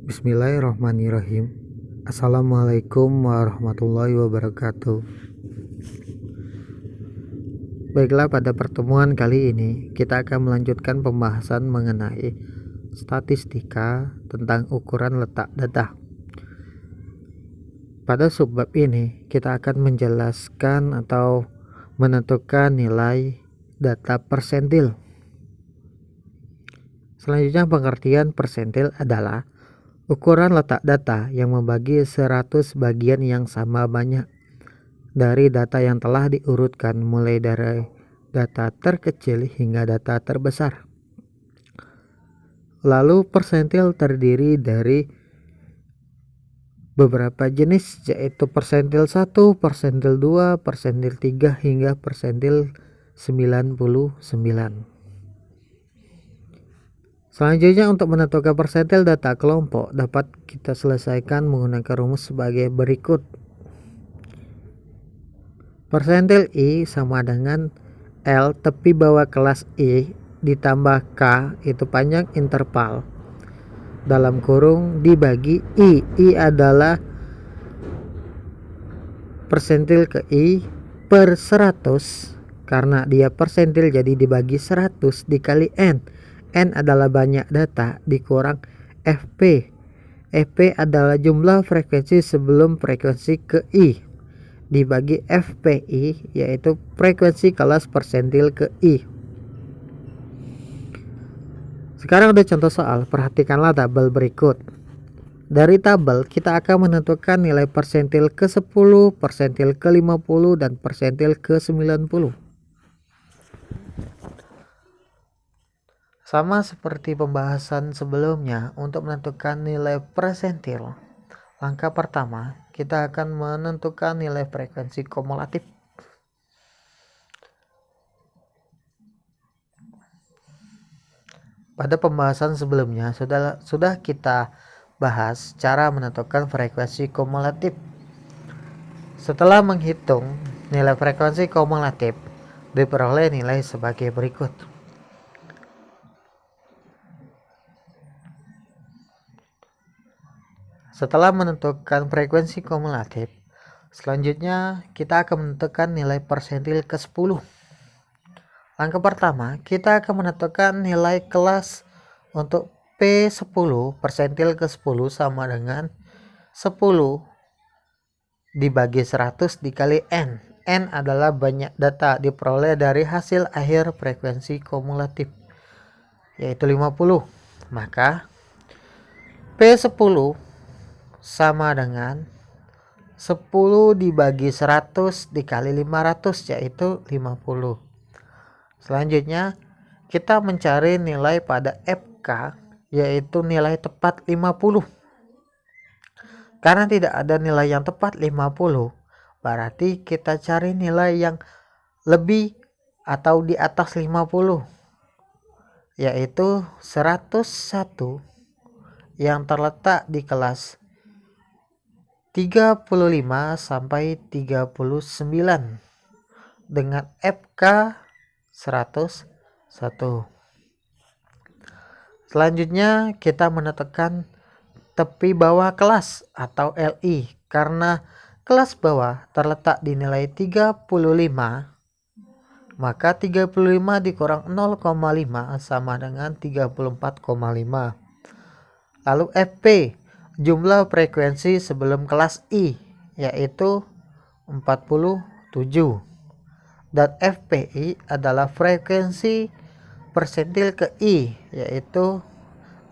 Bismillahirrahmanirrahim. Assalamualaikum warahmatullahi wabarakatuh. Baiklah, pada pertemuan kali ini kita akan melanjutkan pembahasan mengenai statistika tentang ukuran letak data. Pada subbab ini kita akan menjelaskan atau menentukan nilai data persentil. Selanjutnya, pengertian persentil adalah ukuran letak data yang membagi 100 bagian yang sama banyak dari data yang telah diurutkan mulai dari data terkecil hingga data terbesar. Lalu persentil terdiri dari beberapa jenis, yaitu persentil 1, persentil 2, persentil 3 hingga persentil 99. Selanjutnya, untuk menentukan persentil data kelompok dapat kita selesaikan menggunakan rumus sebagai berikut. Persentil I sama dengan L tepi bawah kelas I ditambah K itu panjang interval dalam kurung dibagi I. I adalah persentil ke I per 100, karena dia persentil jadi dibagi 100 dikali N. N adalah banyak data dikurang FP. FP adalah jumlah frekuensi sebelum frekuensi ke I dibagi FPI, yaitu frekuensi kelas persentil ke I. Sekarang ada contoh soal, perhatikanlah tabel berikut. Dari tabel kita akan menentukan nilai persentil ke 10, persentil ke 50, dan persentil ke 90. Sama seperti pembahasan sebelumnya, untuk menentukan nilai persentil, langkah pertama kita akan menentukan nilai frekuensi kumulatif. Pada pembahasan sebelumnya sudah kita bahas cara menentukan frekuensi kumulatif. Setelah menghitung nilai frekuensi kumulatif, diperoleh nilai sebagai berikut. Setelah menentukan frekuensi kumulatif, selanjutnya kita akan menentukan nilai persentil ke 10. Langkah pertama, kita akan menentukan nilai kelas untuk P10 persentil ke 10 sama dengan 10 dibagi 100 dikali N. N adalah banyak data diperoleh dari hasil akhir frekuensi kumulatif, yaitu 50. Maka P10 sama dengan 10 dibagi 100 dikali 500, yaitu 50. Selanjutnya kita mencari nilai pada FK, yaitu nilai tepat 50. Karena tidak ada nilai yang tepat 50, berarti kita cari nilai yang lebih atau di atas 50, yaitu 101 yang terletak di kelas 35 sampai 39 dengan FK 101. Selanjutnya kita menentukan tepi bawah kelas atau LI, karena kelas bawah terletak di nilai 35, maka 35 dikurang 0,5 sama dengan 34,5. Lalu FP, jumlah frekuensi sebelum kelas I, yaitu 47. Dan FPI adalah frekuensi persentil ke I, yaitu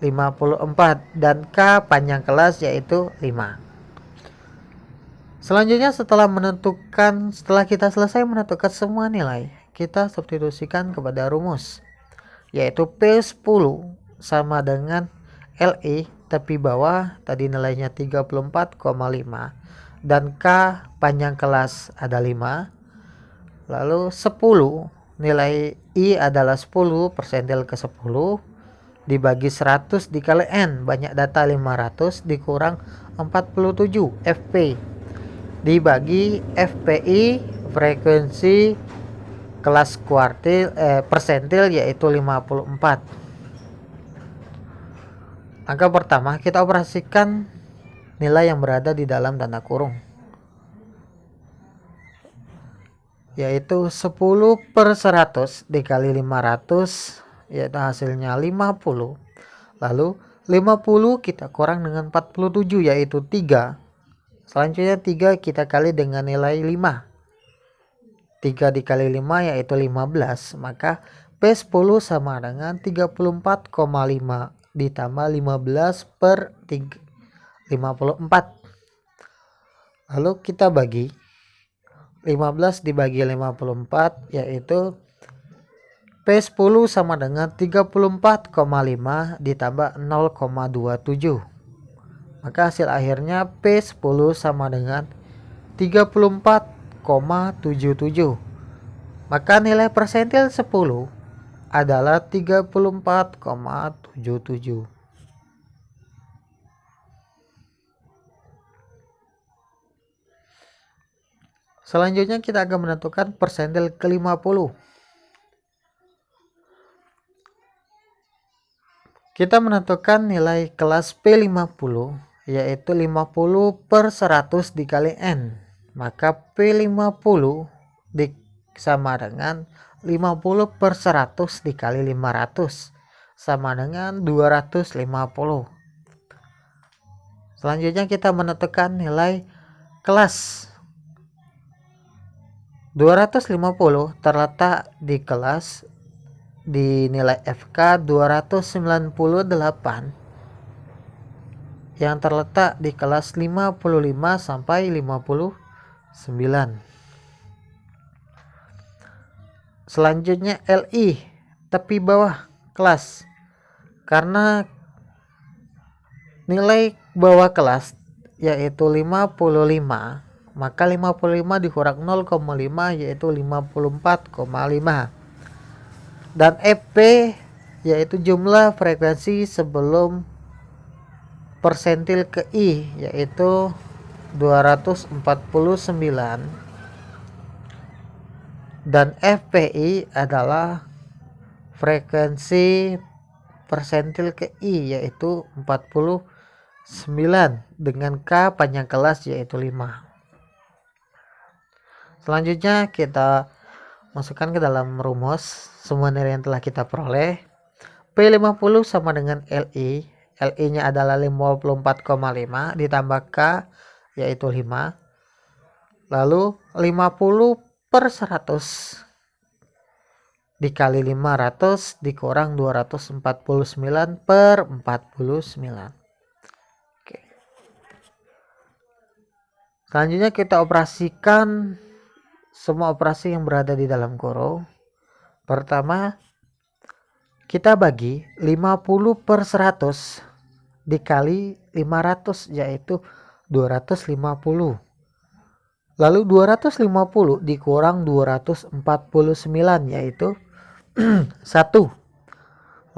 54, dan K panjang kelas yaitu 5. Selanjutnya setelah kita selesai menentukan semua nilai, kita substitusikan kepada rumus, yaitu P10 sama dengan LI tepi bawah tadi nilainya 34,5 dan K panjang kelas ada 5. Lalu 10, nilai I adalah 10 persentil ke 10 dibagi 100 dikali N, banyak data 500 dikurang 47 FP dibagi FPI, frekuensi kelas persentil yaitu 54. Angka pertama kita operasikan nilai yang berada di dalam tanda kurung, yaitu 10/100 dikali 500, yaitu hasilnya 50. Lalu 50 kita kurang dengan 47, yaitu 3. Selanjutnya 3 kita kali dengan nilai 5. 3 dikali 5 yaitu 15. Maka P10 sama dengan 34,5 ditambah 15 per 54. Lalu kita bagi 15 dibagi 54, yaitu P10 sama dengan 34,5 ditambah 0,27. Maka hasil akhirnya P10 sama dengan 34,77. Maka nilai persentil 10 adalah 34,77. Selanjutnya kita akan menentukan persentil ke-50. Kita menentukan nilai kelas P50, yaitu 50/100 dikali N. Maka P50 sama dengan 50/100 dikali 500 sama dengan 250. Selanjutnya kita menentukan nilai kelas 250 terletak di kelas di nilai FK 298 yang terletak di kelas 55 sampai 59. Selanjutnya LI tepi bawah kelas, karena nilai bawah kelas yaitu 55, maka 55 dikurang 0,5 yaitu 54,5. Dan FP yaitu jumlah frekuensi sebelum persentil ke I, yaitu 249. Dan FPI adalah frekuensi persentil ke I, yaitu 49 dengan K panjang kelas yaitu 5. Selanjutnya kita masukkan ke dalam rumus semua nilai yang telah kita peroleh. P50 sama dengan LI. LI nya adalah 54,5 ditambah K yaitu 5. Lalu 50/100 dikali 500 dikurang 249/49. Oke. Selanjutnya kita operasikan semua operasi yang berada di dalam kurung. Pertama, kita bagi 50/100 dikali 500 yaitu 250. Lalu 250 dikurang 249 yaitu 1.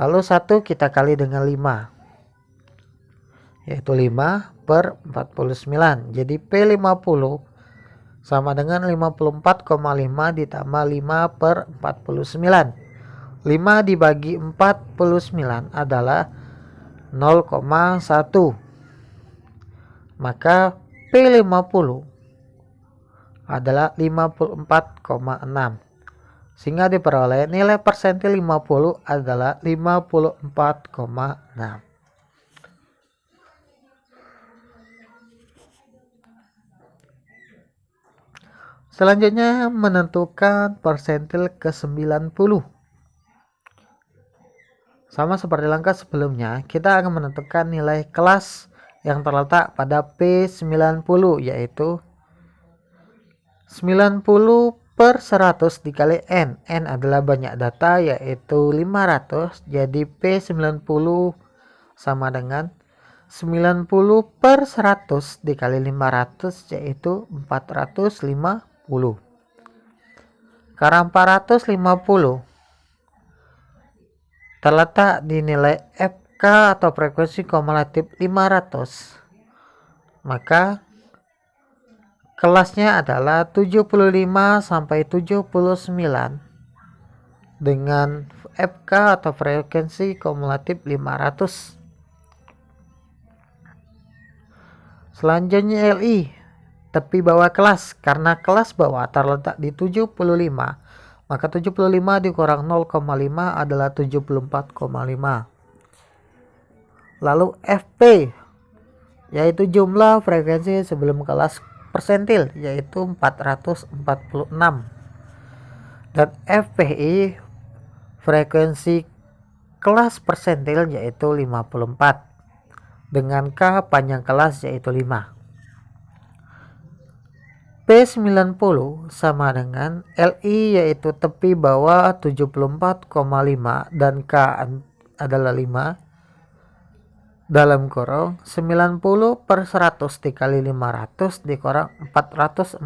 Lalu 1 kita kali dengan 5 yaitu 5/49. Jadi P50 sama dengan 54,5 ditambah 5/49. 5 dibagi 49 adalah 0,1. Maka P50 adalah 54,6. Sehingga diperoleh nilai persentil 50 adalah 54,6. Selanjutnya menentukan persentil ke-90. Sama seperti langkah sebelumnya, kita akan menentukan nilai kelas yang terletak pada P90, yaitu 90/100 dikali N. N adalah banyak data yaitu 500. Jadi P90 sama dengan 90/100 dikali 500 yaitu 450. Karena 450 terletak di nilai FK atau frekuensi kumulatif 500, maka kelasnya adalah 75 sampai 79 dengan FK atau frekuensi kumulatif 500. Selanjutnya Li, tepi bawah kelas. Karena kelas bawah terletak di 75, maka 75 dikurang 0,5 adalah 74,5. Lalu FP, yaitu jumlah frekuensi sebelum kelas persentil, yaitu 446. Dan FPI, frekuensi kelas persentil, yaitu 54. Dengan K panjang kelas, yaitu 5. P90 sama dengan LI, yaitu tepi bawah 74,5 dan K adalah 5, dalam kurung 90/100 dikali 500 dikurang 446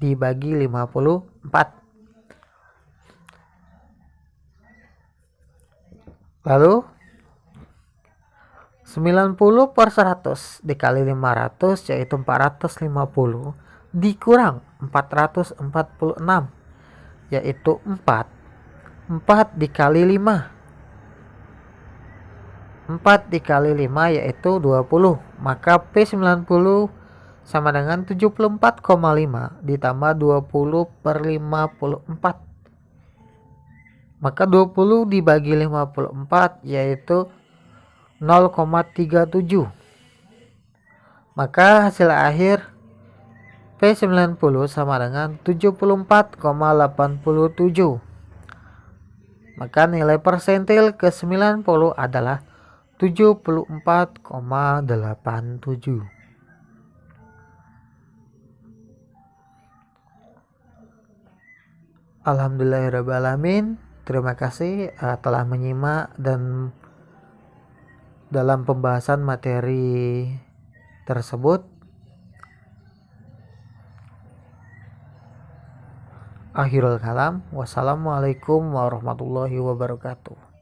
dibagi 54. Lalu 90/100 dikali 500 yaitu 450 dikurang 446 yaitu 4 dikali 5, 4 dikali 5 yaitu 20. Maka P90 sama dengan 74,5 ditambah 20/54. Maka 20 dibagi 54 yaitu 0,37. Maka hasil akhir P90 sama dengan 74,87. Maka nilai persentil ke 90 adalah 74,87. Alhamdulillahirrahmanirrahim. Terima kasih telah menyimak dan dalam pembahasan materi tersebut. Akhirul kalam. Wassalamualaikum warahmatullahi wabarakatuh.